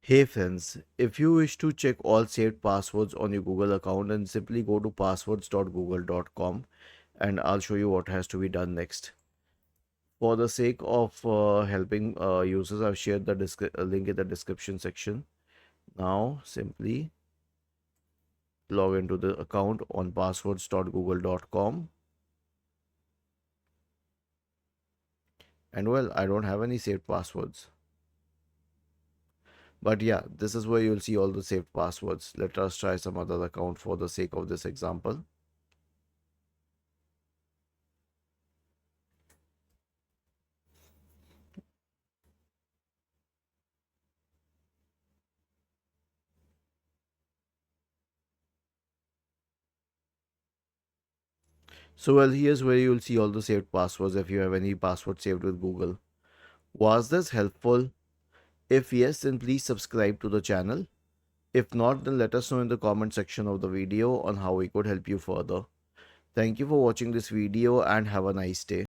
Hey friends, if you wish to check all saved passwords on your Google account, then simply go to passwords.google.com and I'll show you what has to be done next. For the sake of helping users, I've shared the link in the description section. Now simply log into the account on passwords.google.com, and well, I don't have any saved passwords. But yeah, this is where you'll see all the saved passwords. Let us try some other account for the sake of this example. So well, here's where you'll see all the saved passwords if you have any password saved with Google. Was this helpful? If yes, then please subscribe to the channel. If not, then let us know in the comment section of the video on how we could help you further. Thank you for watching this video and have a nice day.